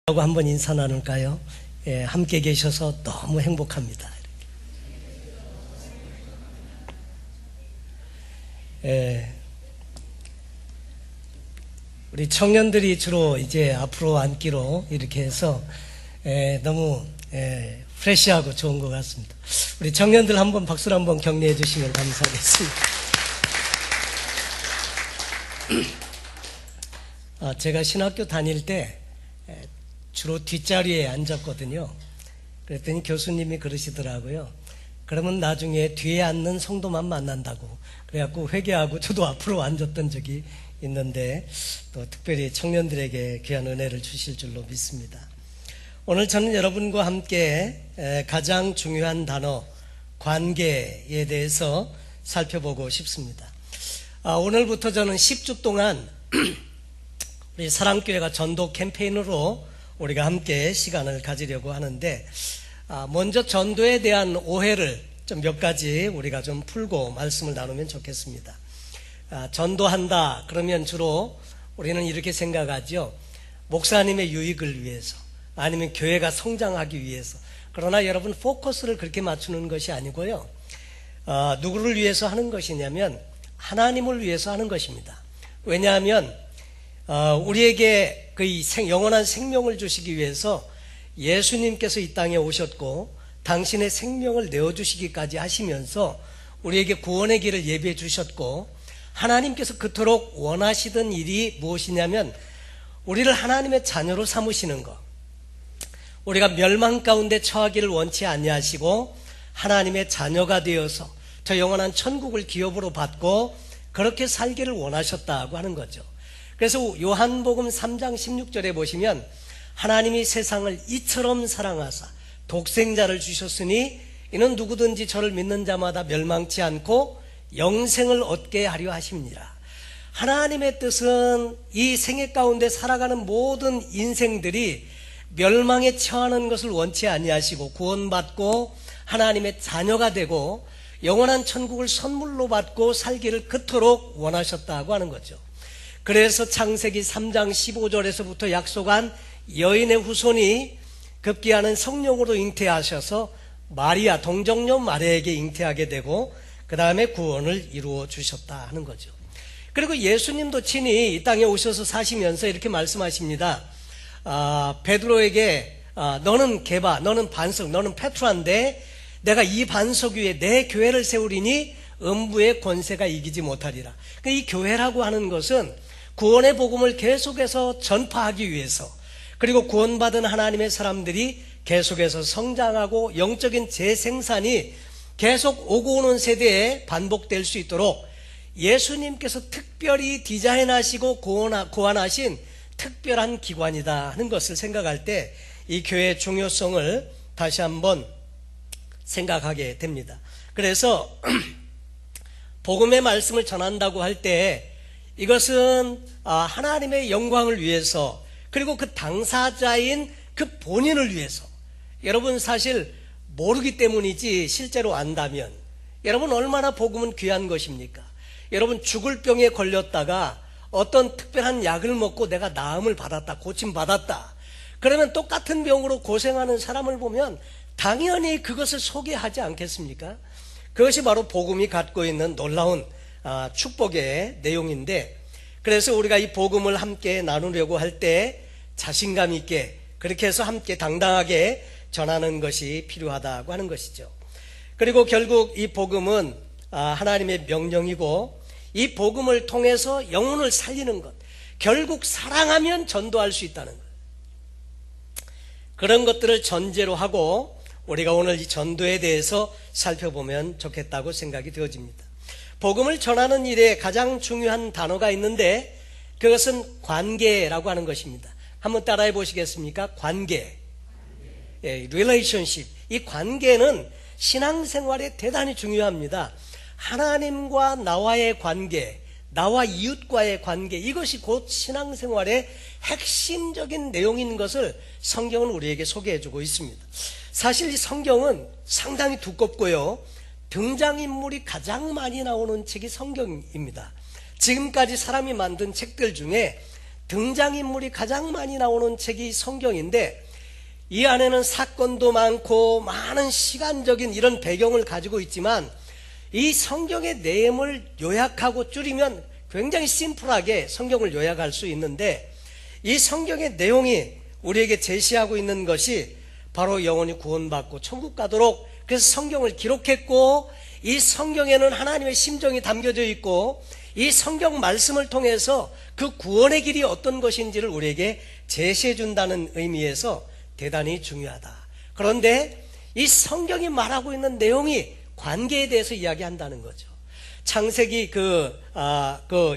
하고 한번 인사 나눌까요? 예, 함께 계셔서 너무 행복합니다. 예, 우리 청년들이 주로 이제 앞으로 앉기로 이렇게 해서 너무 프레시하고 좋은 것 같습니다. 우리 청년들 한번 박수로 한번 격려해 주시면 감사하겠습니다. 제가 신학교 다닐 때 주로 뒷자리에 앉았거든요. 그랬더니 교수님이 그러시더라고요. 그러면 나중에 뒤에 앉는 성도만 만난다고. 그래갖고 회개하고 저도 앞으로 앉았던 적이 있는데 또 특별히 청년들에게 귀한 은혜를 주실 줄로 믿습니다. 오늘 저는 여러분과 함께 가장 중요한 단어 관계에 대해서 살펴보고 싶습니다. 오늘부터 저는 10주 동안 우리 사랑교회가 전도 캠페인으로 우리가 함께 시간을 가지려고 하는데, 먼저 전도에 대한 오해를 좀 몇 가지 우리가 좀 풀고 말씀을 나누면 좋겠습니다. 전도한다 그러면 주로 우리는 이렇게 생각하죠. 목사님의 유익을 위해서, 아니면 교회가 성장하기 위해서. 그러나 여러분, 포커스를 그렇게 맞추는 것이 아니고요, 누구를 위해서 하는 것이냐면 하나님을 위해서 하는 것입니다. 왜냐하면 우리에게 그 영원한 생명을 주시기 위해서 예수님께서 이 땅에 오셨고 당신의 생명을 내어주시기까지 하시면서 우리에게 구원의 길을 예비해 주셨고, 하나님께서 그토록 원하시던 일이 무엇이냐면 우리를 하나님의 자녀로 삼으시는 것, 우리가 멸망 가운데 처하기를 원치 아니하시고 하나님의 자녀가 되어서 저 영원한 천국을 기업으로 받고 그렇게 살기를 원하셨다고 하는 거죠. 그래서 요한복음 3장 16절에 보시면 하나님이 세상을 이처럼 사랑하사 독생자를 주셨으니 이는 누구든지 저를 믿는 자마다 멸망치 않고 영생을 얻게 하려 하십니다. 하나님의 뜻은 이 생애 가운데 살아가는 모든 인생들이 멸망에 처하는 것을 원치 아니하시고 구원받고 하나님의 자녀가 되고 영원한 천국을 선물로 받고 살기를 그토록 원하셨다고 하는 거죠. 그래서 창세기 3장 15절에서부터 약속한 여인의 후손이 급기야는 성령으로 잉태하셔서 마리아, 동정녀 마리아에게 잉태하게 되고 그 다음에 구원을 이루어 주셨다 하는 거죠. 그리고 예수님도 친히 이 땅에 오셔서 사시면서 이렇게 말씀하십니다. 베드로에게 너는 게바, 너는 반석, 너는 페트라인데 내가 이 반석 위에 내 교회를 세우리니 음부의 권세가 이기지 못하리라. 이 교회라고 하는 것은 구원의 복음을 계속해서 전파하기 위해서, 그리고 구원받은 하나님의 사람들이 계속해서 성장하고 영적인 재생산이 계속 오고 오는 세대에 반복될 수 있도록 예수님께서 특별히 디자인하시고 고안하신 특별한 기관이다 하는 것을 생각할 때 이 교회의 중요성을 다시 한번 생각하게 됩니다. 그래서 복음의 말씀을 전한다고 할 때 이것은 하나님의 영광을 위해서, 그리고 그 당사자인 그 본인을 위해서, 여러분 사실 모르기 때문이지 실제로 안다면 여러분 얼마나 복음은 귀한 것입니까? 여러분 죽을 병에 걸렸다가 어떤 특별한 약을 먹고 내가 나음을 받았다, 고침받았다, 그러면 똑같은 병으로 고생하는 사람을 보면 당연히 그것을 소개하지 않겠습니까? 그것이 바로 복음이 갖고 있는 놀라운 축복의 내용인데, 그래서 우리가 이 복음을 함께 나누려고 할 때 자신감 있게 그렇게 해서 함께 당당하게 전하는 것이 필요하다고 하는 것이죠. 그리고 결국 이 복음은 하나님의 명령이고, 이 복음을 통해서 영혼을 살리는 것, 결국 사랑하면 전도할 수 있다는 것, 그런 것들을 전제로 하고 우리가 오늘 이 전도에 대해서 살펴보면 좋겠다고 생각이 되어집니다. 복음을 전하는 일에 가장 중요한 단어가 있는데 그것은 관계라고 하는 것입니다. 한번 따라해 보시겠습니까? 관계. relationship. 이 관계는 신앙생활에 대단히 중요합니다. 하나님과 나와의 관계, 나와 이웃과의 관계, 이것이 곧 신앙생활의 핵심적인 내용인 것을 성경은 우리에게 소개해주고 있습니다. 사실 이 성경은 상당히 두껍고요, 등장인물이 가장 많이 나오는 책이 성경입니다. 지금까지 사람이 만든 책들 중에 등장인물이 가장 많이 나오는 책이 성경인데, 이 안에는 사건도 많고 많은 시간적인 이런 배경을 가지고 있지만, 이 성경의 내용을 요약하고 줄이면 굉장히 심플하게 성경을 요약할 수 있는데, 이 성경의 내용이 우리에게 제시하고 있는 것이 바로 영혼이 구원받고 천국 가도록, 그래서 성경을 기록했고, 이 성경에는 하나님의 심정이 담겨져 있고, 이 성경 말씀을 통해서 그 구원의 길이 어떤 것인지를 우리에게 제시해 준다는 의미에서 대단히 중요하다. 그런데 이 성경이 말하고 있는 내용이 관계에 대해서 이야기한다는 거죠. 창세기 그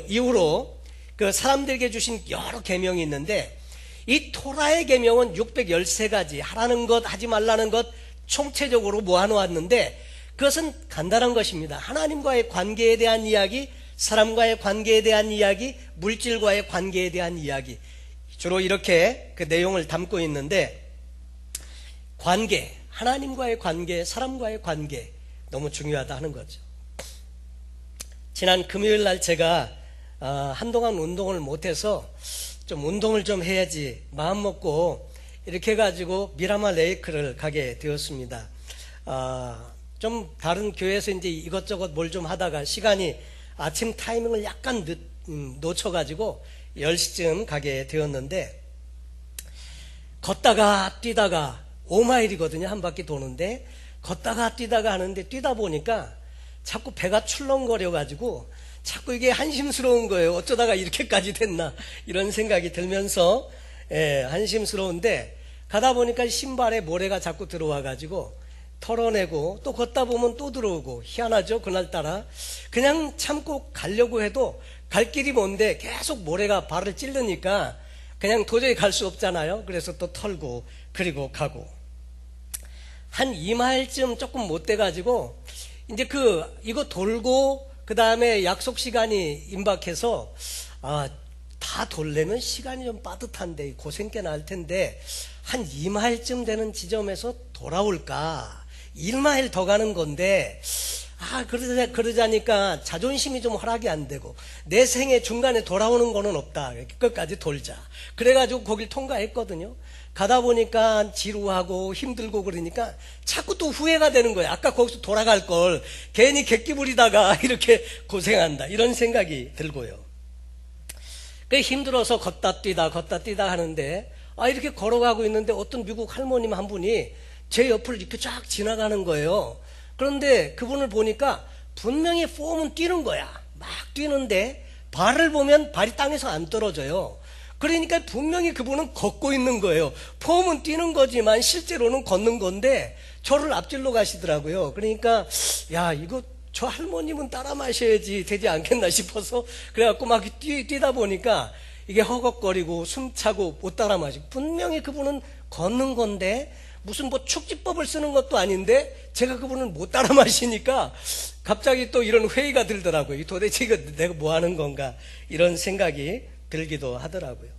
이후로 그 사람들에게 주신 여러 계명이 있는데, 이 토라의 계명은 613가지, 하라는 것 하지 말라는 것 총체적으로 모아놓았는데, 그것은 간단한 것입니다. 하나님과의 관계에 대한 이야기, 사람과의 관계에 대한 이야기, 물질과의 관계에 대한 이야기, 주로 이렇게 그 내용을 담고 있는데, 관계, 하나님과의 관계, 사람과의 관계 너무 중요하다 하는 거죠. 지난 금요일 날 제가 한동안 운동을 못해서 좀 운동을 좀 해야지 마음 먹고 이렇게 해가지고 미라마 레이크를 가게 되었습니다. 좀 다른 교회에서 이제 이것저것 뭘 좀 하다가 시간이 아침 타이밍을 약간 놓쳐가지고 10시쯤 가게 되었는데, 걷다가 뛰다가 5마일이거든요. 한 바퀴 도는데, 걷다가 뛰다가 하는데, 뛰다 보니까 자꾸 배가 출렁거려가지고 자꾸 이게 한심스러운 거예요. 어쩌다가 이렇게까지 됐나 이런 생각이 들면서 한심스러운데, 가다 보니까 신발에 모래가 자꾸 들어와가지고 털어내고, 또 걷다 보면 또 들어오고, 희한하죠. 그날따라 그냥 참고 가려고 해도 갈 길이 먼데 계속 모래가 발을 찌르니까 그냥 도저히 갈 수 없잖아요. 그래서 또 털고 그리고 가고, 한 2마일쯤 조금 못 돼가지고 이제 이거 돌고 그 다음에 약속 시간이 임박해서 다 돌려면 시간이 좀 빠듯한데 고생 꽤나 할 텐데 한 2마일쯤 되는 지점에서 돌아올까, 1마일 더 가는 건데 그러자니까 자존심이 좀 허락이 안 되고, 내 생애 중간에 돌아오는 거는 없다, 끝까지 돌자. 그래가지고 거길 통과했거든요. 가다 보니까 지루하고 힘들고 그러니까 자꾸 또 후회가 되는 거예요. 아까 거기서 돌아갈 걸 괜히 객기 부리다가 이렇게 고생한다, 이런 생각이 들고요. 그 힘들어서 걷다 뛰다 하는데, 이렇게 걸어가고 있는데 어떤 미국 할머님 한 분이 제 옆을 이렇게 쫙 지나가는 거예요. 그런데 그분을 보니까 분명히 폼은 뛰는 거야. 막 뛰는데 발을 보면 발이 땅에서 안 떨어져요. 그러니까 분명히 그분은 걷고 있는 거예요. 폼은 뛰는 거지만 실제로는 걷는 건데 저를 앞질러 가시더라고요. 그러니까 이거 저 할머님은 따라 마셔야지 되지 않겠나 싶어서, 그래갖고 막 뛰다 보니까 이게 허걱거리고 숨차고 못 따라 마시고, 분명히 그분은 걷는 건데 무슨 뭐 축지법을 쓰는 것도 아닌데 제가 그분을 못 따라 마시니까 갑자기 또 이런 회의가 들더라고요. 도대체 이거 내가 뭐 하는 건가, 이런 생각이 들기도 하더라고요.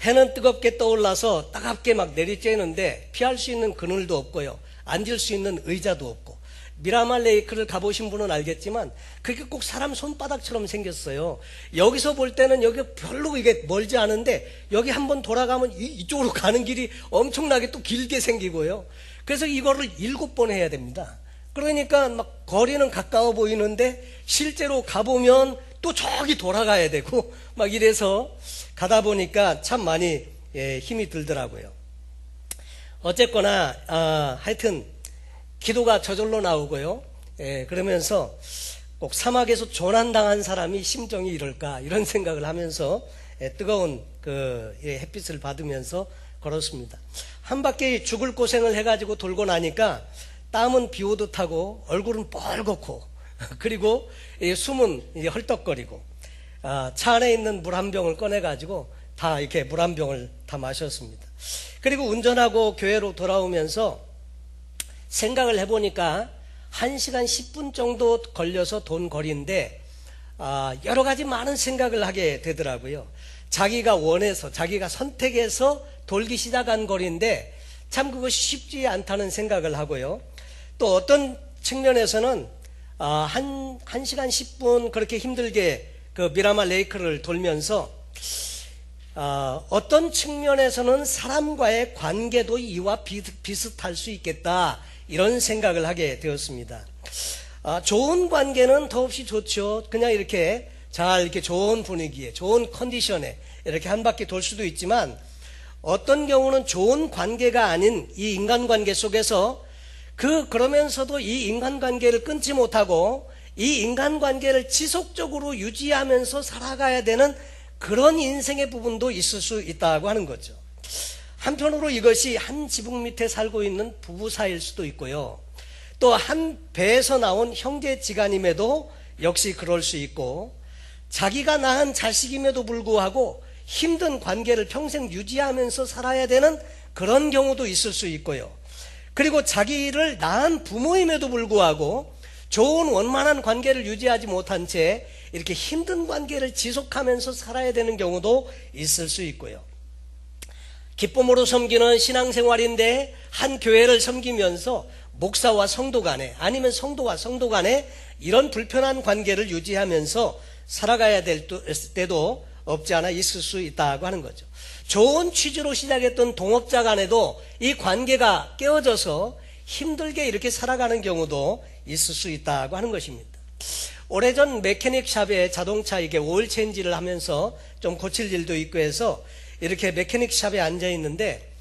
해는 뜨겁게 떠올라서 따갑게 막 내리쬐는데 피할 수 있는 그늘도 없고요, 앉을 수 있는 의자도 없고. 미라마 레이크를 가보신 분은 알겠지만 그게 꼭 사람 손바닥처럼 생겼어요. 여기서 볼 때는 여기 별로 이게 멀지 않은데, 여기 한번 돌아가면 이쪽으로 가는 길이 엄청나게 또 길게 생기고요. 그래서 이거를 7번 해야 됩니다. 그러니까 막 거리는 가까워 보이는데 실제로 가보면 또 저기 돌아가야 되고 막 이래서 가다 보니까 참 많이 힘이 들더라고요. 어쨌거나 하여튼 기도가 저절로 나오고요. 그러면서 꼭 사막에서 조난당한 사람이 심정이 이럴까, 이런 생각을 하면서 뜨거운 햇빛을 받으면서 걸었습니다. 한 바퀴 죽을 고생을 해가지고 돌고 나니까 땀은 비 오듯 하고 얼굴은 뻘겋고 그리고 숨은 헐떡거리고, 차 안에 있는 물 한 병을 꺼내가지고 다 이렇게 물 한 병을 다 마셨습니다. 그리고 운전하고 교회로 돌아오면서 생각을 해보니까 1시간 10분 정도 걸려서 돈 거리인데 여러 가지 많은 생각을 하게 되더라고요. 자기가 원해서 자기가 선택해서 돌기 시작한 거리인데 참 그것이 쉽지 않다는 생각을 하고요. 또 어떤 측면에서는 1시간 10분 그렇게 힘들게 그 미라마 레이크를 돌면서 어떤 측면에서는 사람과의 관계도 이와 비슷할 수 있겠다, 이런 생각을 하게 되었습니다. 좋은 관계는 더없이 좋죠. 그냥 이렇게 잘 이렇게 좋은 분위기에, 좋은 컨디션에 이렇게 한 바퀴 돌 수도 있지만, 어떤 경우는 좋은 관계가 아닌 이 인간관계 속에서 그러면서도 이 인간관계를 끊지 못하고 이 인간관계를 지속적으로 유지하면서 살아가야 되는 그런 인생의 부분도 있을 수 있다고 하는 거죠. 한편으로 이것이 한 지붕 밑에 살고 있는 부부 사이일 수도 있고요. 또 한 배에서 나온 형제지간임에도 역시 그럴 수 있고, 자기가 낳은 자식임에도 불구하고 힘든 관계를 평생 유지하면서 살아야 되는 그런 경우도 있을 수 있고요. 그리고 자기를 낳은 부모임에도 불구하고 좋은 원만한 관계를 유지하지 못한 채 이렇게 힘든 관계를 지속하면서 살아야 되는 경우도 있을 수 있고요. 기쁨으로 섬기는 신앙생활인데 한 교회를 섬기면서 목사와 성도 간에, 아니면 성도와 성도 간에 이런 불편한 관계를 유지하면서 살아가야 될 때도 없지 않아 있을 수 있다고 하는 거죠. 좋은 취지로 시작했던 동업자 간에도 이 관계가 깨어져서 힘들게 이렇게 살아가는 경우도 있을 수 있다고 하는 것입니다. 오래전 메케닉 샵에 자동차 이게 오일 체인지를 하면서 좀 고칠 일도 있고 해서 이렇게 메케닉 샵에 앉아 있는데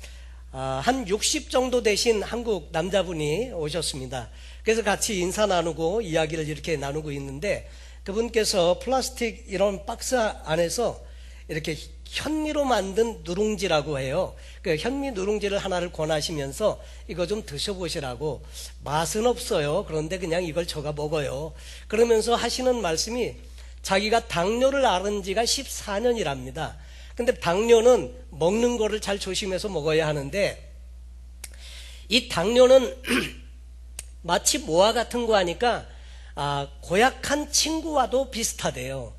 한 60 정도 되신 한국 남자분이 오셨습니다. 그래서 같이 인사 나누고 이야기를 이렇게 나누고 있는데, 그분께서 플라스틱 이런 박스 안에서 이렇게 현미로 만든 누룽지라고 해요. 그 현미 누룽지를 하나를 권하시면서 이거 좀 드셔보시라고, 맛은 없어요. 그런데 그냥 이걸 저가 먹어요. 그러면서 하시는 말씀이, 자기가 당뇨를 앓은 지가 14년이랍니다. 근데 당뇨는 먹는 거를 잘 조심해서 먹어야 하는데, 이 당뇨는 마치 뭐와 같은 거 하니까 고약한 친구와도 비슷하대요.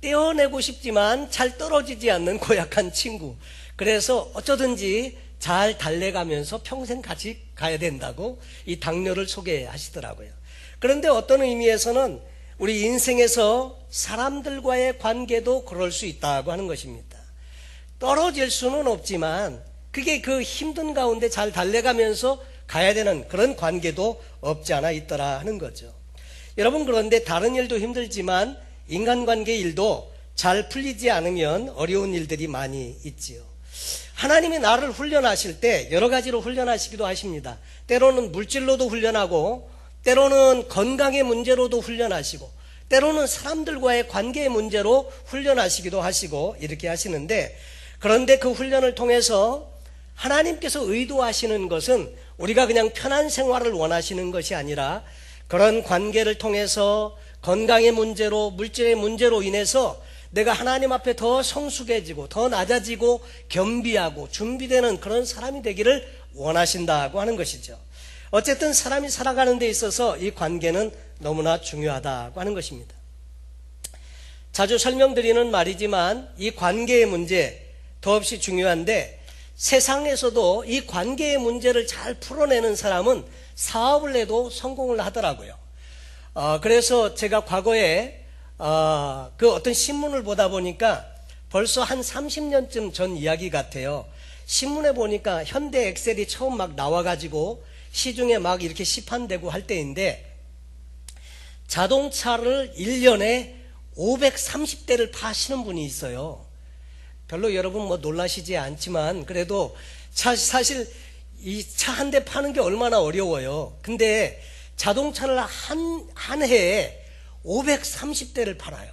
떼어내고 싶지만 잘 떨어지지 않는 고약한 친구. 그래서 어쩌든지 잘 달래가면서 평생 같이 가야 된다고 이 당뇨를 소개하시더라고요. 그런데 어떤 의미에서는 우리 인생에서 사람들과의 관계도 그럴 수 있다고 하는 것입니다. 떨어질 수는 없지만 그게 그 힘든 가운데 잘 달래가면서 가야 되는 그런 관계도 없지 않아 있더라 하는 거죠. 여러분, 그런데 다른 일도 힘들지만 인간관계 일도 잘 풀리지 않으면 어려운 일들이 많이 있지요. 하나님이 나를 훈련하실 때 여러 가지로 훈련하시기도 하십니다. 때로는 물질로도 훈련하고, 때로는 건강의 문제로도 훈련하시고, 때로는 사람들과의 관계의 문제로 훈련하시기도 하시고, 이렇게 하시는데, 그런데 그 훈련을 통해서 하나님께서 의도하시는 것은 우리가 그냥 편한 생활을 원하시는 것이 아니라, 그런 관계를 통해서 건강의 문제로, 물질의 문제로 인해서 내가 하나님 앞에 더 성숙해지고 더 낮아지고 겸비하고 준비되는 그런 사람이 되기를 원하신다고 하는 것이죠. 어쨌든 사람이 살아가는 데 있어서 이 관계는 너무나 중요하다고 하는 것입니다. 자주 설명드리는 말이지만 이 관계의 문제 더없이 중요한데, 세상에서도 이 관계의 문제를 잘 풀어내는 사람은 사업을 해도 성공을 하더라고요. 그래서 제가 과거에 그 어떤 신문을 보다 보니까 벌써 한 30년쯤 전 이야기 같아요. 신문에 보니까 현대 엑셀이 처음 막 나와가지고 시중에 막 이렇게 시판되고 할 때인데, 자동차를 1년에 530대를 파시는 분이 있어요. 별로 여러분 뭐 놀라시지 않지만 그래도 사실 이 차 한 대 파는 게 얼마나 어려워요. 근데 자동차를 한 해에 530대를 팔아요.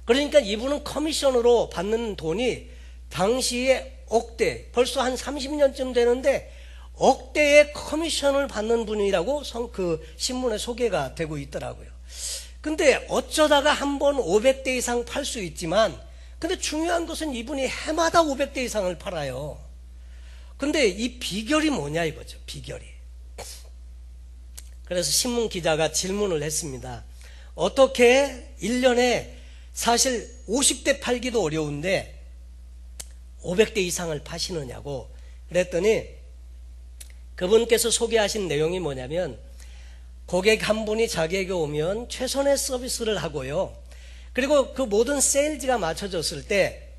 그러니까 이분은 커미션으로 받는 돈이 당시에 억대, 벌써 한 30년쯤 되는데 억대의 커미션을 받는 분이라고 그 신문에 소개가 되고 있더라고요. 근데 어쩌다가 한 번 500대 이상 팔 수 있지만, 근데 중요한 것은 이분이 해마다 500대 이상을 팔아요. 근데 이 비결이 뭐냐 이거죠, 비결이. 그래서 신문 기자가 질문을 했습니다. 어떻게 1년에 사실 50대 팔기도 어려운데 500대 이상을 파시느냐고 그랬더니, 그분께서 소개하신 내용이 뭐냐면, 고객 한 분이 자기에게 오면 최선의 서비스를 하고요, 그리고 그 모든 세일즈가 맞춰졌을 때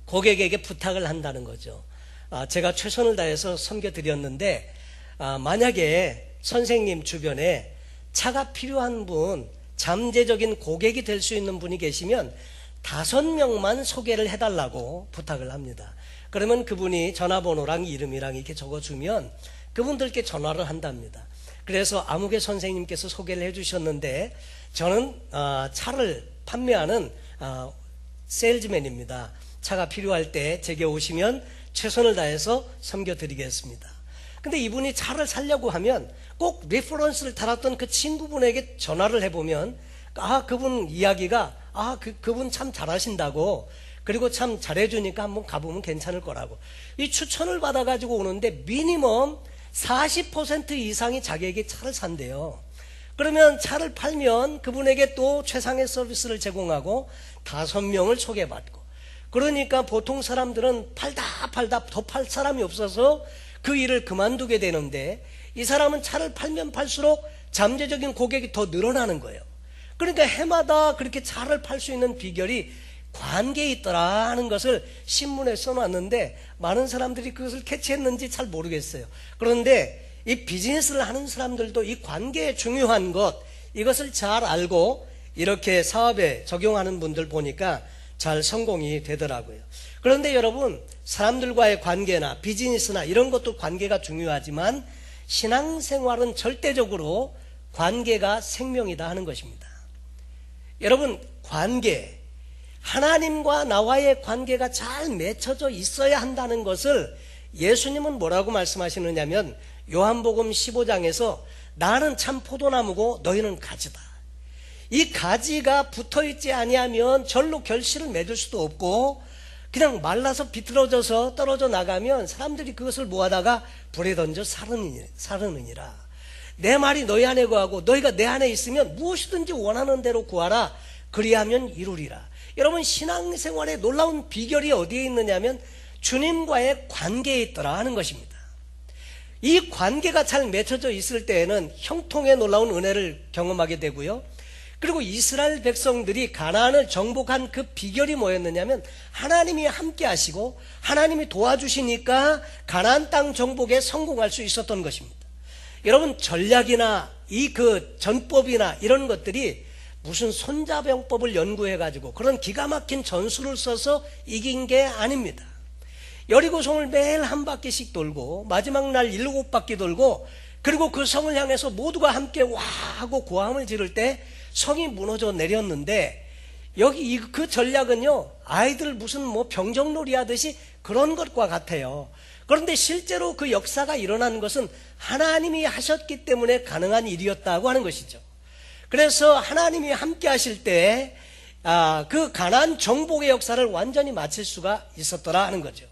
고객에게 부탁을 한다는 거죠. 제가 최선을 다해서 섬겨드렸는데 만약에 선생님 주변에 차가 필요한 분, 잠재적인 고객이 될 수 있는 분이 계시면 5명만 소개를 해달라고 부탁을 합니다. 그러면 그분이 전화번호랑 이름이랑 이렇게 적어주면 그분들께 전화를 한답니다. 그래서 아무개 선생님께서 소개를 해주셨는데 저는 차를 판매하는 세일즈맨입니다. 차가 필요할 때 제게 오시면 최선을 다해서 섬겨드리겠습니다. 근데 이분이 차를 사려고 하면 꼭 리퍼런스를 달았던 그 친구분에게 전화를 해보면 그분 이야기가 그분 참 잘하신다고, 그리고 참 잘해주니까 한번 가보면 괜찮을 거라고 이 추천을 받아가지고 오는데 미니멈 40% 이상이 자기에게 차를 산대요. 그러면 차를 팔면 그분에게 또 최상의 서비스를 제공하고 5명을 소개받고, 그러니까 보통 사람들은 팔다 더 팔 사람이 없어서 그 일을 그만두게 되는데 이 사람은 차를 팔면 팔수록 잠재적인 고객이 더 늘어나는 거예요. 그러니까 해마다 그렇게 차를 팔 수 있는 비결이 관계에 있더라 하는 것을 신문에 써놨는데 많은 사람들이 그것을 캐치했는지 잘 모르겠어요. 그런데 이 비즈니스를 하는 사람들도 이 관계의 중요한 것, 이것을 잘 알고 이렇게 사업에 적용하는 분들 보니까 잘 성공이 되더라고요. 그런데 여러분, 사람들과의 관계나 비즈니스나 이런 것도 관계가 중요하지만 신앙생활은 절대적으로 관계가 생명이다 하는 것입니다. 여러분, 관계, 하나님과 나와의 관계가 잘 맺혀져 있어야 한다는 것을 예수님은 뭐라고 말씀하시느냐면 요한복음 15장에서 나는 참 포도나무고 너희는 가지다. 이 가지가 붙어있지 아니하면 절로 결실을 맺을 수도 없고 그냥 말라서 비틀어져서 떨어져 나가면 사람들이 그것을 모아다가 불에 던져 사르느니라. 내 말이 너희 안에 거하고 너희가 내 안에 있으면 무엇이든지 원하는 대로 구하라. 그리하면 이루리라. 여러분, 신앙생활의 놀라운 비결이 어디에 있느냐면 주님과의 관계에 있더라 하는 것입니다. 이 관계가 잘 맺혀져 있을 때에는 형통의 놀라운 은혜를 경험하게 되고요. 그리고 이스라엘 백성들이 가나안을 정복한 그 비결이 뭐였느냐면 하나님이 함께 하시고 하나님이 도와주시니까 가나안 땅 정복에 성공할 수 있었던 것입니다. 여러분, 전략이나 이 그 전법이나 이런 것들이 무슨 손자병법을 연구해가지고 그런 기가 막힌 전술을 써서 이긴 게 아닙니다. 여리고성을 매일 한 바퀴씩 돌고 마지막 날 7바퀴 돌고 그리고 그 성을 향해서 모두가 함께 와 하고 고함을 지를 때 성이 무너져 내렸는데 여기 그 전략은요, 아이들 무슨 병정놀이 하듯이 그런 것과 같아요. 그런데 실제로 그 역사가 일어난 것은 하나님이 하셨기 때문에 가능한 일이었다고 하는 것이죠. 그래서 하나님이 함께 하실 때 그 가나안 정복의 역사를 완전히 마칠 수가 있었더라 하는 거죠.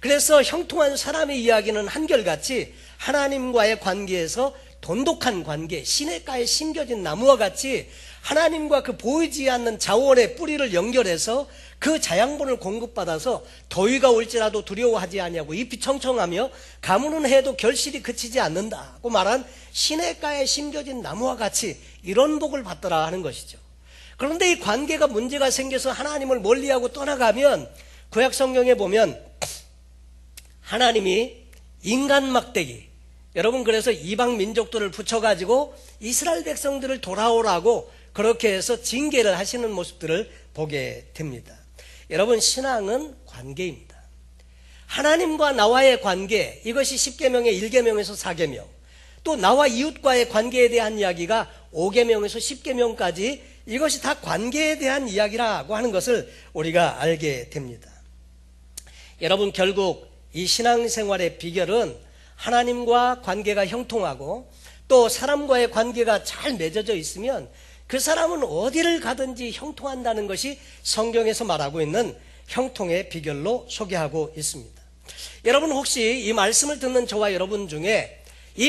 그래서 형통한 사람의 이야기는 한결같이 하나님과의 관계에서 돈독한 관계, 시냇가에 심겨진 나무와 같이 하나님과 그 보이지 않는 자원의 뿌리를 연결해서 그 자양분을 공급받아서 더위가 올지라도 두려워하지 아니하고 잎이 청청하며 가무는 해도 결실이 그치지 않는다고 말한 시냇가에 심겨진 나무와 같이 이런 복을 받더라 하는 것이죠. 그런데 이 관계가 문제가 생겨서 하나님을 멀리하고 떠나가면 구약 성경에 보면 하나님이 인간 막대기, 여러분, 그래서 이방 민족들을 붙여가지고 이스라엘 백성들을 돌아오라고 그렇게 해서 징계를 하시는 모습들을 보게 됩니다. 여러분, 신앙은 관계입니다. 하나님과 나와의 관계, 이것이 10계명의 1계명에서 4계명, 또 나와 이웃과의 관계에 대한 이야기가 5계명에서 10계명까지 이것이 다 관계에 대한 이야기라고 하는 것을 우리가 알게 됩니다. 여러분, 결국 이 신앙생활의 비결은 하나님과 관계가 형통하고 또 사람과의 관계가 잘 맺어져 있으면 그 사람은 어디를 가든지 형통한다는 것이 성경에서 말하고 있는 형통의 비결로 소개하고 있습니다. 여러분, 혹시 이 말씀을 듣는 저와 여러분 중에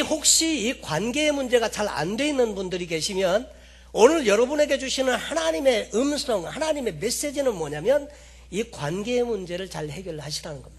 혹시 이 관계의 문제가 잘 안 돼 있는 분들이 계시면 오늘 여러분에게 주시는 하나님의 음성, 하나님의 메시지는 뭐냐면 이 관계의 문제를 잘 해결하시라는 겁니다.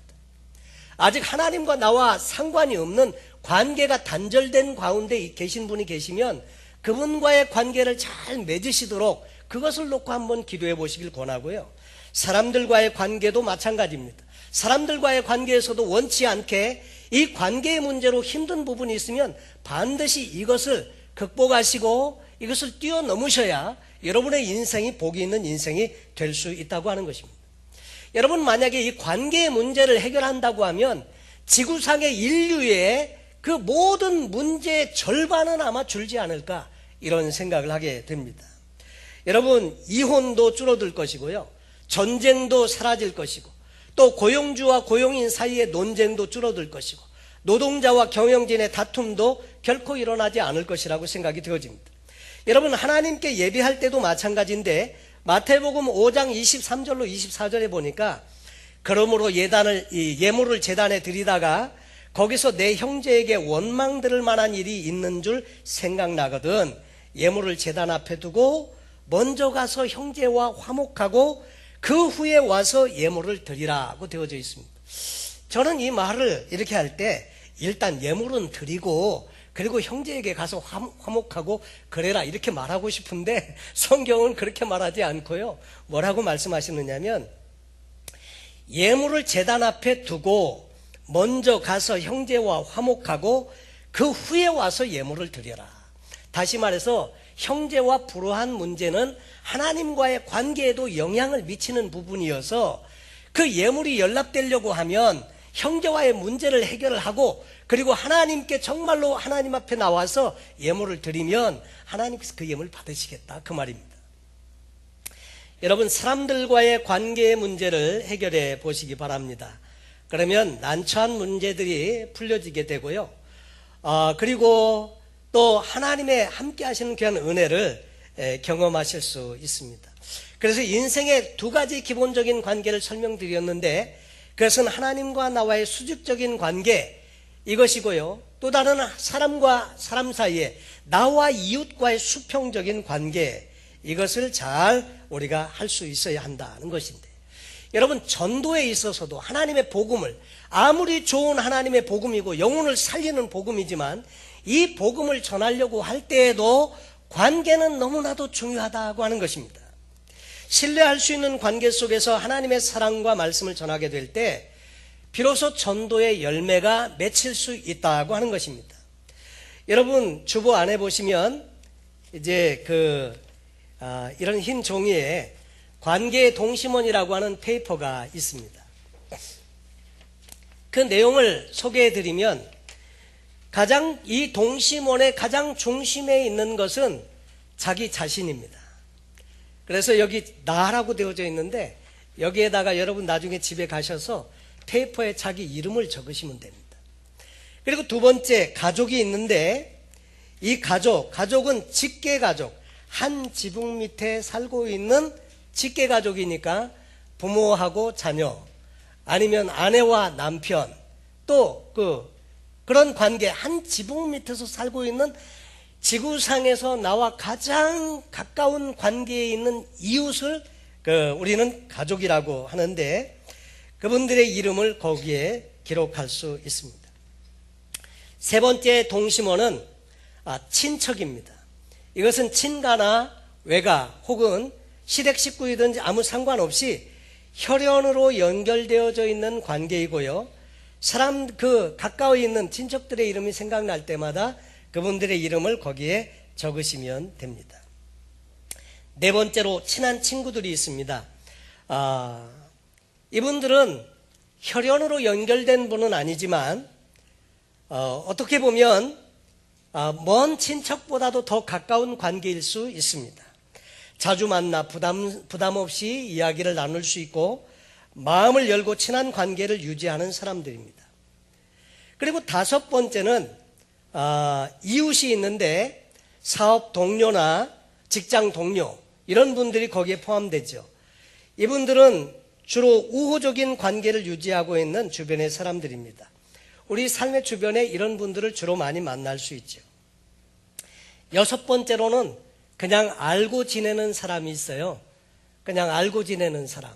아직 하나님과 나와 상관이 없는 관계가 단절된 가운데 계신 분이 계시면 그분과의 관계를 잘 맺으시도록 그것을 놓고 한번 기도해 보시길 권하고요. 사람들과의 관계도 마찬가지입니다. 사람들과의 관계에서도 원치 않게 이 관계의 문제로 힘든 부분이 있으면 반드시 이것을 극복하시고 이것을 뛰어넘으셔야 여러분의 인생이 복이 있는 인생이 될 수 있다고 하는 것입니다. 여러분, 만약에 이 관계의 문제를 해결한다고 하면 지구상의 인류의 그 모든 문제의 절반은 아마 줄지 않을까, 이런 생각을 하게 됩니다. 여러분, 이혼도 줄어들 것이고요, 전쟁도 사라질 것이고, 또 고용주와 고용인 사이의 논쟁도 줄어들 것이고, 노동자와 경영진의 다툼도 결코 일어나지 않을 것이라고 생각이 되어집니다. 여러분, 하나님께 예배할 때도 마찬가지인데 마태복음 5장 23절로 24절에 보니까, 그러므로 예물을 제단에 드리다가 거기서 내 형제에게 원망 들을 만한 일이 있는 줄 생각나거든 예물을 제단 앞에 두고 먼저 가서 형제와 화목하고 그 후에 와서 예물을 드리라고 되어져 있습니다. 저는 이 말을 이렇게 할 때 일단 예물은 드리고 그리고 형제에게 가서 화목하고 그래라, 이렇게 말하고 싶은데 성경은 그렇게 말하지 않고요, 뭐라고 말씀하시느냐면 예물을 제단 앞에 두고 먼저 가서 형제와 화목하고 그 후에 와서 예물을 드려라. 다시 말해서 형제와 불화한 문제는 하나님과의 관계에도 영향을 미치는 부분이어서 그 예물이 연락되려고 하면 형제와의 문제를 해결을 하고 그리고 하나님께 정말로 하나님 앞에 나와서 예물을 드리면 하나님께서 그 예물을 받으시겠다, 그 말입니다. 여러분, 사람들과의 관계의 문제를 해결해 보시기 바랍니다. 그러면 난처한 문제들이 풀려지게 되고요, 그리고 또 하나님의 함께 하시는 귀한 은혜를 경험하실 수 있습니다. 그래서 인생의 두 가지 기본적인 관계를 설명드렸는데, 그것은 하나님과 나와의 수직적인 관계, 이것이고요, 또 다른 사람과 사람 사이에 나와 이웃과의 수평적인 관계, 이것을 잘 우리가 할 수 있어야 한다는 것인데, 여러분, 전도에 있어서도 하나님의 복음을, 아무리 좋은 하나님의 복음이고 영혼을 살리는 복음이지만 이 복음을 전하려고 할 때에도 관계는 너무나도 중요하다고 하는 것입니다. 신뢰할 수 있는 관계 속에서 하나님의 사랑과 말씀을 전하게 될 때 비로소 전도의 열매가 맺힐 수 있다고 하는 것입니다. 여러분, 주보 안에 보시면 이제 이런 흰 종이에 관계의 동심원이라고 하는 페이퍼가 있습니다. 그 내용을 소개해 드리면, 이 동심원의 가장 중심에 있는 것은 자기 자신입니다. 그래서 여기 나라고 되어져 있는데 여기에다가 여러분 나중에 집에 가셔서 페이퍼에 자기 이름을 적으시면 됩니다. 그리고 두 번째, 가족이 있는데 이 가족은 직계가족, 한 지붕 밑에 살고 있는 직계가족이니까 부모하고 자녀, 아니면 아내와 남편, 또 그런 관계, 한 지붕 밑에서 살고 있는 지구상에서 나와 가장 가까운 관계에 있는 이웃을 우리는 가족이라고 하는데, 그분들의 이름을 거기에 기록할 수 있습니다. 세 번째 동심원은 친척입니다. 이것은 친가나 외가 혹은 시댁 식구이든지 아무 상관없이 혈연으로 연결되어져 있는 관계이고요, 가까이 있는 친척들의 이름이 생각날 때마다 그분들의 이름을 거기에 적으시면 됩니다. 네 번째로, 친한 친구들이 있습니다. 이분들은 혈연으로 연결된 분은 아니지만 어떻게 보면 먼 친척보다도 더 가까운 관계일 수 있습니다. 자주 만나 부담 없이 이야기를 나눌 수 있고 마음을 열고 친한 관계를 유지하는 사람들입니다. 그리고 다섯 번째는 이웃이 있는데 사업 동료나 직장 동료, 이런 분들이 거기에 포함되죠. 이분들은 주로 우호적인 관계를 유지하고 있는 주변의 사람들입니다. 우리 삶의 주변에 이런 분들을 주로 많이 만날 수 있죠. 여섯 번째로는 그냥 알고 지내는 사람이 있어요. 그냥 알고 지내는 사람.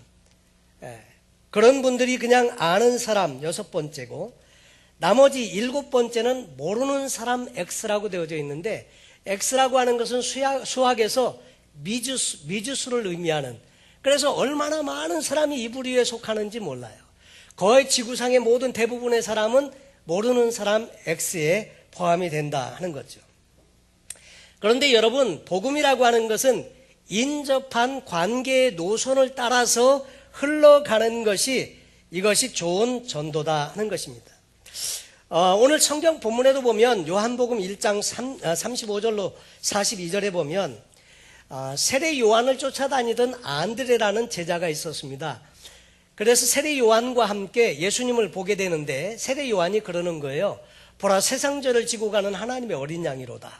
그런 분들이 그냥 아는 사람, 여섯 번째고, 나머지 일곱 번째는 모르는 사람 X라고 되어져 있는데, X라고 하는 것은 수학에서 미주수를 의미하는, 그래서 얼마나 많은 사람이 이 부류에 속하는지 몰라요. 거의 지구상의 모든 대부분의 사람은 모르는 사람 X에 포함이 된다 하는 거죠. 그런데 여러분, 복음이라고 하는 것은 인접한 관계의 노선을 따라서 흘러가는 것이, 이것이 좋은 전도다 하는 것입니다. 오늘 성경 본문에도 보면 요한복음 1장 35절로 42절에 보면 세례 요한을 쫓아다니던 안드레라는 제자가 있었습니다. 그래서 세례 요한과 함께 예수님을 보게 되는데 세례 요한이 그러는 거예요. 보라, 세상죄를 지고 가는 하나님의 어린 양이로다.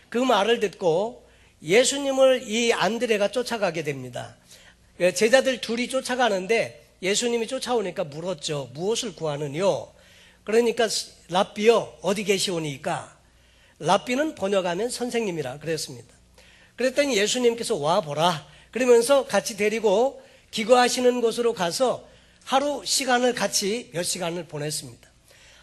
그 말을 듣고 예수님을 이 안드레가 쫓아가게 됩니다. 제자들 둘이 쫓아가는데 예수님이 쫓아오니까 물었죠. 무엇을 구하느뇨? 그러니까 랍비여 어디 계시오니까? 랍비는 번역하면 선생님이라 그랬습니다. 그랬더니 예수님께서 와보라 그러면서 같이 데리고 기거하시는 곳으로 가서 하루 시간을 같이 몇 시간을 보냈습니다.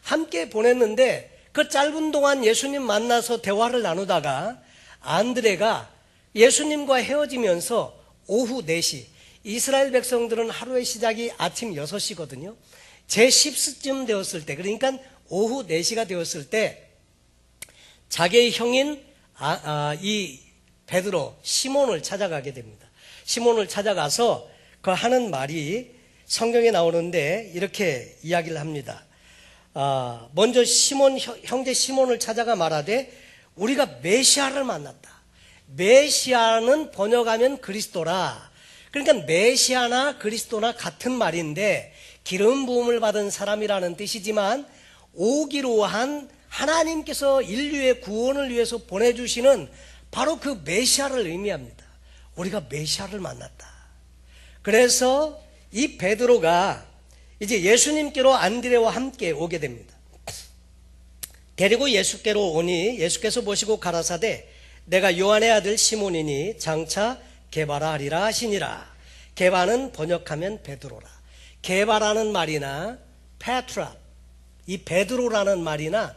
함께 보냈는데 그 짧은 동안 예수님 만나서 대화를 나누다가 안드레가 예수님과 헤어지면서 오후 4시, 이스라엘 백성들은 하루의 시작이 아침 6시거든요. 제 10시쯤 되었을 때, 그러니까 오후 4시가 되었을 때 자기의 형인 이 베드로, 시몬을 찾아가게 됩니다. 시몬을 찾아가서 그 하는 말이 성경에 나오는데 이렇게 이야기를 합니다. 먼저 형제 시몬을 찾아가 말하되 우리가 메시아를 만났다. 메시아는 번역하면 그리스도라. 그러니까 메시아나 그리스도나 같은 말인데 기름 부음을 받은 사람이라는 뜻이지만 오기로 한 하나님께서 인류의 구원을 위해서 보내주시는 바로 그 메시아를 의미합니다. 우리가 메시아를 만났다. 그래서 이 베드로가 이제 예수님께로 안드레와 함께 오게 됩니다. 데리고 예수께로 오니 예수께서 보시고 가라사대 내가 요한의 아들 시몬이니 장차 게바라 하리라 하시니라. 게바는 번역하면 베드로라. 게바라는 말이나 페트라, 이 베드로라는 말이나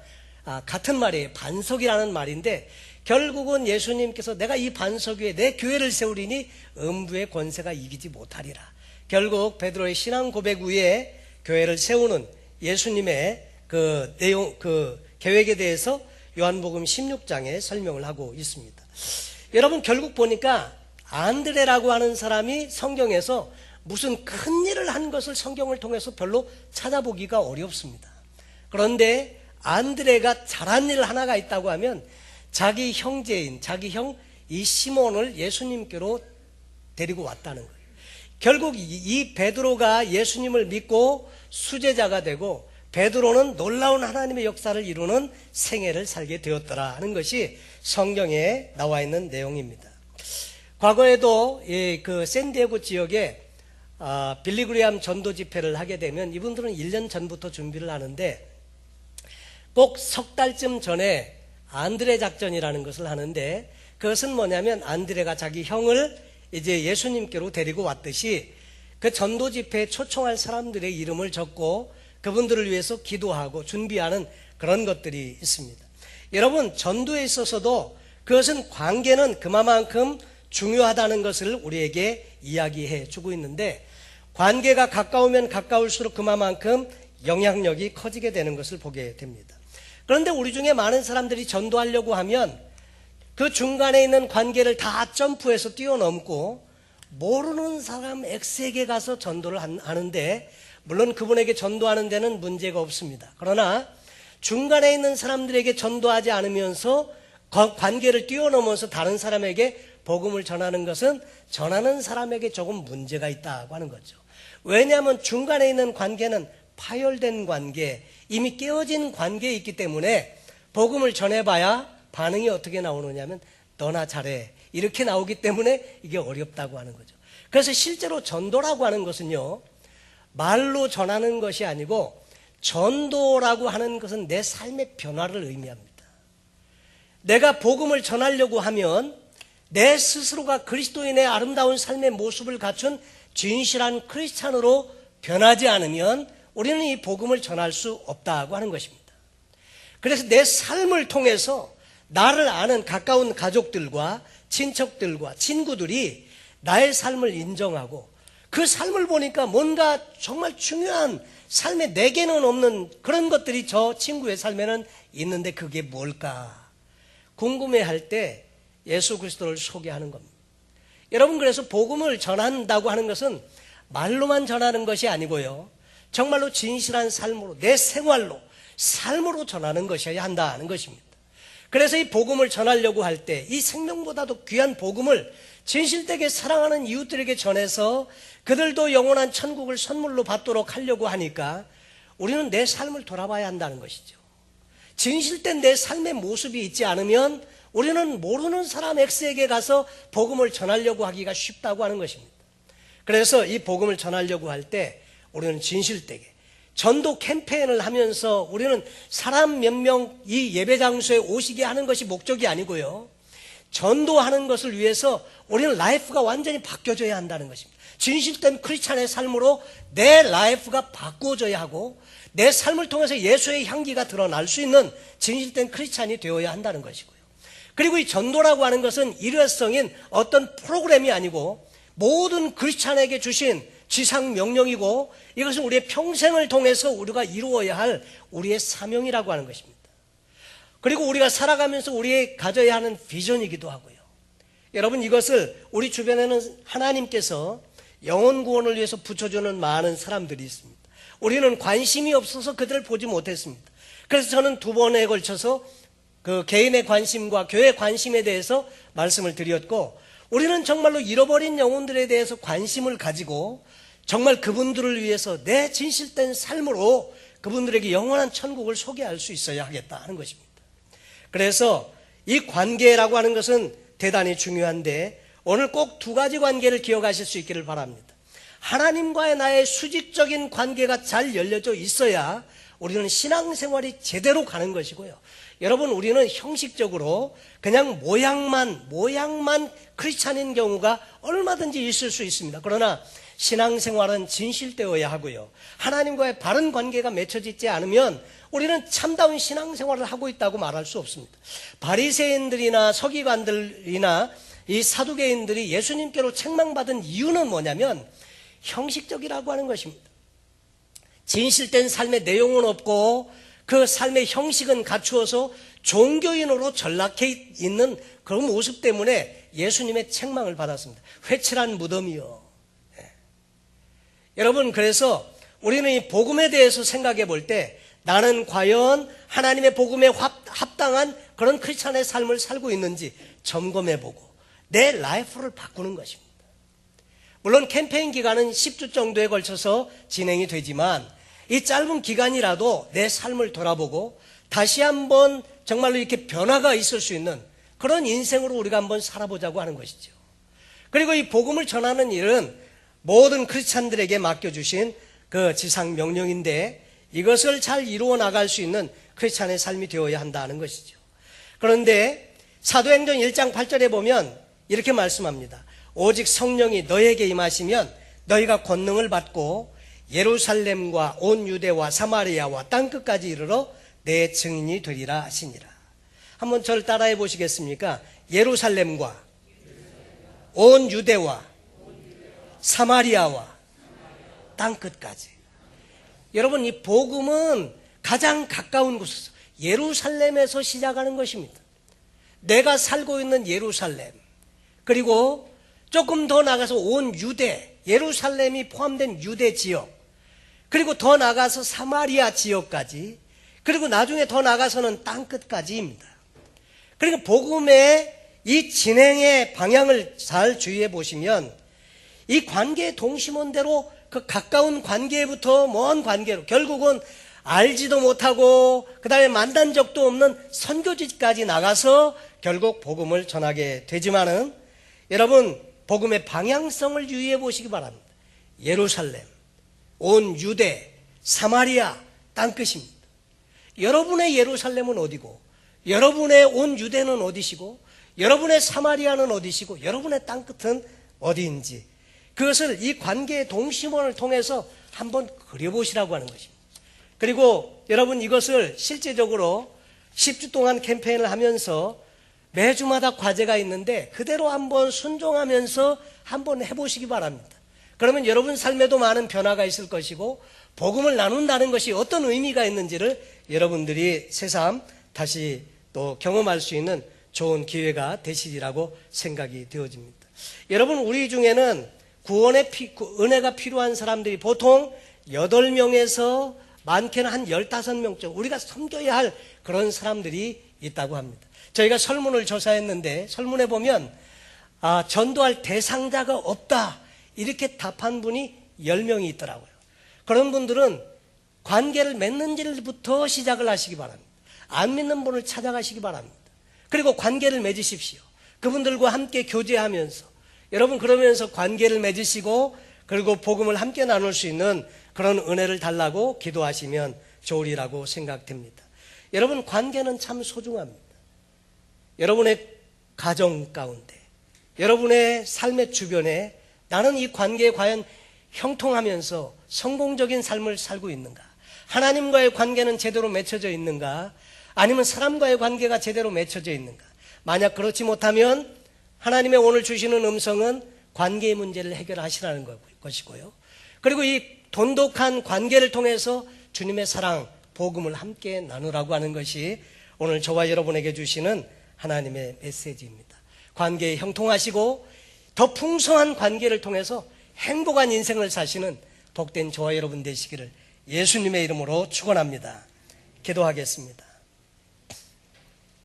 같은 말이에요. 반석이라는 말인데 결국은 예수님께서 내가 이 반석 위에 내 교회를 세우리니 음부의 권세가 이기지 못하리라. 결국 베드로의 신앙 고백 위에 교회를 세우는 예수님의 그 내용, 그 계획에 대해서 요한복음 16장에 설명을 하고 있습니다. 여러분, 결국 보니까 안드레라고 하는 사람이 성경에서 무슨 큰 일을 한 것을 성경을 통해서 별로 찾아보기가 어렵습니다. 그런데 안드레가 잘한 일 하나가 있다고 하면 자기 형제인 자기 형 이 시몬을 예수님께로 데리고 왔다는 거예요. 결국 이 베드로가 예수님을 믿고 수제자가 되고 베드로는 놀라운 하나님의 역사를 이루는 생애를 살게 되었더라 하는 것이 성경에 나와 있는 내용입니다. 과거에도 그 샌디에고 지역에 빌리그리암 전도 집회를 하게 되면 이분들은 1년 전부터 준비를 하는데 꼭 석 달쯤 전에 안드레 작전이라는 것을 하는데 그것은 뭐냐면 안드레가 자기 형을 이제 예수님께로 데리고 왔듯이 그 전도 집회에 초청할 사람들의 이름을 적고 그분들을 위해서 기도하고 준비하는 그런 것들이 있습니다. 여러분, 전도에 있어서도 그것은 관계는 그만큼 중요하다는 것을 우리에게 이야기해 주고 있는데 관계가 가까우면 가까울수록 그만큼 영향력이 커지게 되는 것을 보게 됩니다. 그런데 우리 중에 많은 사람들이 전도하려고 하면 그 중간에 있는 관계를 다 점프해서 뛰어넘고 모르는 사람 X에게 가서 전도를 하는데 물론 그분에게 전도하는 데는 문제가 없습니다. 그러나 중간에 있는 사람들에게 전도하지 않으면서 관계를 뛰어넘어서 다른 사람에게 복음을 전하는 것은 전하는 사람에게 조금 문제가 있다고 하는 거죠. 왜냐하면 중간에 있는 관계는 파열된 관계, 이미 깨어진 관계에 있기 때문에 복음을 전해봐야 반응이 어떻게 나오느냐면 너나 잘해 이렇게 나오기 때문에 이게 어렵다고 하는 거죠. 그래서 실제로 전도라고 하는 것은요 말로 전하는 것이 아니고 전도라고 하는 것은 내 삶의 변화를 의미합니다. 내가 복음을 전하려고 하면 내 스스로가 그리스도인의 아름다운 삶의 모습을 갖춘 진실한 크리스찬으로 변하지 않으면 우리는 이 복음을 전할 수 없다고 하는 것입니다. 그래서 내 삶을 통해서 나를 아는 가까운 가족들과 친척들과 친구들이 나의 삶을 인정하고 그 삶을 보니까 뭔가 정말 중요한 삶에 내게는 없는 그런 것들이 저 친구의 삶에는 있는데 그게 뭘까 궁금해할 때 예수 그리스도를 소개하는 겁니다. 여러분, 그래서 복음을 전한다고 하는 것은 말로만 전하는 것이 아니고요, 정말로 진실한 삶으로, 내 생활로, 삶으로 전하는 것이어야 한다는 것입니다. 그래서 이 복음을 전하려고 할 때 이 생명보다도 귀한 복음을 진실되게 사랑하는 이웃들에게 전해서 그들도 영원한 천국을 선물로 받도록 하려고 하니까 우리는 내 삶을 돌아봐야 한다는 것이죠. 진실된 내 삶의 모습이 있지 않으면 우리는 모르는 사람 X에게 가서 복음을 전하려고 하기가 쉽다고 하는 것입니다. 그래서 이 복음을 전하려고 할 때 우리는 진실되게 전도 캠페인을 하면서 우리는 사람 몇 명 이 예배 장소에 오시게 하는 것이 목적이 아니고요, 전도하는 것을 위해서 우리는 라이프가 완전히 바뀌어져야 한다는 것입니다. 진실된 크리스찬의 삶으로 내 라이프가 바꾸어져야 하고 내 삶을 통해서 예수의 향기가 드러날 수 있는 진실된 크리스찬이 되어야 한다는 것이고요. 그리고 이 전도라고 하는 것은 일회성인 어떤 프로그램이 아니고 모든 크리스찬에게 주신 지상 명령이고 이것은 우리의 평생을 통해서 우리가 이루어야 할 우리의 사명이라고 하는 것입니다. 그리고 우리가 살아가면서 우리의 가져야 하는 비전이기도 하고요. 여러분, 이것을 우리 주변에는 하나님께서 영혼 구원을 위해서 붙여주는 많은 사람들이 있습니다. 우리는 관심이 없어서 그들을 보지 못했습니다. 그래서 저는 2번에 걸쳐서 그 개인의 관심과 교회 관심에 대해서 말씀을 드렸고, 우리는 정말로 잃어버린 영혼들에 대해서 관심을 가지고 정말 그분들을 위해서 내 진실된 삶으로 그분들에게 영원한 천국을 소개할 수 있어야 하겠다 하는 것입니다. 그래서 이 관계라고 하는 것은 대단히 중요한데 오늘 꼭 2가지 관계를 기억하실 수 있기를 바랍니다. 하나님과의 나의 수직적인 관계가 잘 열려져 있어야 우리는 신앙생활이 제대로 가는 것이고요. 여러분, 우리는 형식적으로 그냥 모양만 크리스찬인 경우가 얼마든지 있을 수 있습니다. 그러나 신앙생활은 진실되어야 하고요, 하나님과의 바른 관계가 맺혀지지 않으면 우리는 참다운 신앙생활을 하고 있다고 말할 수 없습니다. 바리새인들이나 서기관들이나 이 사두개인들이 예수님께로 책망받은 이유는 뭐냐면 형식적이라고 하는 것입니다. 진실된 삶의 내용은 없고 그 삶의 형식은 갖추어서 종교인으로 전락해 있는 그런 모습 때문에 예수님의 책망을 받았습니다. 회칠한 무덤이요. 여러분, 그래서 우리는 이 복음에 대해서 생각해 볼 때 나는 과연 하나님의 복음에 합당한 그런 크리스찬의 삶을 살고 있는지 점검해 보고 내 라이프를 바꾸는 것입니다. 물론 캠페인 기간은 10주 정도에 걸쳐서 진행이 되지만 이 짧은 기간이라도 내 삶을 돌아보고 다시 한번 정말로 이렇게 변화가 있을 수 있는 그런 인생으로 우리가 한번 살아보자고 하는 것이죠. 그리고 이 복음을 전하는 일은 모든 크리스찬들에게 맡겨주신 그 지상 명령인데 이것을 잘 이루어 나갈 수 있는 크리스찬의 삶이 되어야 한다는 것이죠. 그런데 사도행전 1장 8절에 보면 이렇게 말씀합니다. 오직 성령이 너에게 임하시면 너희가 권능을 받고 예루살렘과 온 유대와 사마리아와 땅끝까지 이르러 내 증인이 되리라 하시니라. 한번 저를 따라해 보시겠습니까? 예루살렘과 온 유대와 사마리아와 땅끝까지. 여러분, 이 복음은 가장 가까운 곳에서 예루살렘에서 시작하는 것입니다. 내가 살고 있는 예루살렘, 그리고 조금 더 나가서 온 유대, 예루살렘이 포함된 유대 지역, 그리고 더 나가서 사마리아 지역까지, 그리고 나중에 더 나가서는 땅끝까지입니다. 그러니까 복음의 이 진행의 방향을 잘 주의해 보시면 이 관계의 동심원대로 그 가까운 관계부터 먼 관계로 결국은 알지도 못하고 그 다음에 만난 적도 없는 선교지까지 나가서 결국 복음을 전하게 되지만은 여러분, 복음의 방향성을 유의해 보시기 바랍니다. 예루살렘, 온 유대, 사마리아, 땅끝입니다. 여러분의 예루살렘은 어디고, 여러분의 온 유대는 어디시고, 여러분의 사마리아는 어디시고, 여러분의 땅끝은 어디인지 그것을 이 관계의 동심원을 통해서 한번 그려보시라고 하는 것입니다. 그리고 여러분, 이것을 실제적으로 10주 동안 캠페인을 하면서 매주마다 과제가 있는데 그대로 한번 순종하면서 한번 해보시기 바랍니다. 그러면 여러분 삶에도 많은 변화가 있을 것이고 복음을 나눈다는 것이 어떤 의미가 있는지를 여러분들이 새삼 다시 또 경험할 수 있는 좋은 기회가 되시리라고 생각이 되어집니다. 여러분, 우리 중에는 구원의 은혜가 필요한 사람들이 보통 8명에서 많게는 한 15명쯤 우리가 섬겨야 할 그런 사람들이 있다고 합니다. 저희가 설문을 조사했는데 설문에 보면 전도할 대상자가 없다 이렇게 답한 분이 10명이 있더라고요. 그런 분들은 관계를 맺는 일부터 시작을 하시기 바랍니다. 안 믿는 분을 찾아가시기 바랍니다. 그리고 관계를 맺으십시오. 그분들과 함께 교제하면서 여러분 그러면서 관계를 맺으시고 그리고 복음을 함께 나눌 수 있는 그런 은혜를 달라고 기도하시면 좋으리라고 생각됩니다. 여러분, 관계는 참 소중합니다. 여러분의 가정 가운데 여러분의 삶의 주변에 나는 이 관계에 과연 형통하면서 성공적인 삶을 살고 있는가? 하나님과의 관계는 제대로 맺혀져 있는가? 아니면 사람과의 관계가 제대로 맺혀져 있는가? 만약 그렇지 못하면 하나님의 오늘 주시는 음성은 관계의 문제를 해결하시라는 것이고요. 그리고 이 돈독한 관계를 통해서 주님의 사랑, 복음을 함께 나누라고 하는 것이 오늘 저와 여러분에게 주시는 하나님의 메시지입니다. 관계에 형통하시고 더 풍성한 관계를 통해서 행복한 인생을 사시는 복된 저와 여러분 되시기를 예수님의 이름으로 축원합니다. 기도하겠습니다.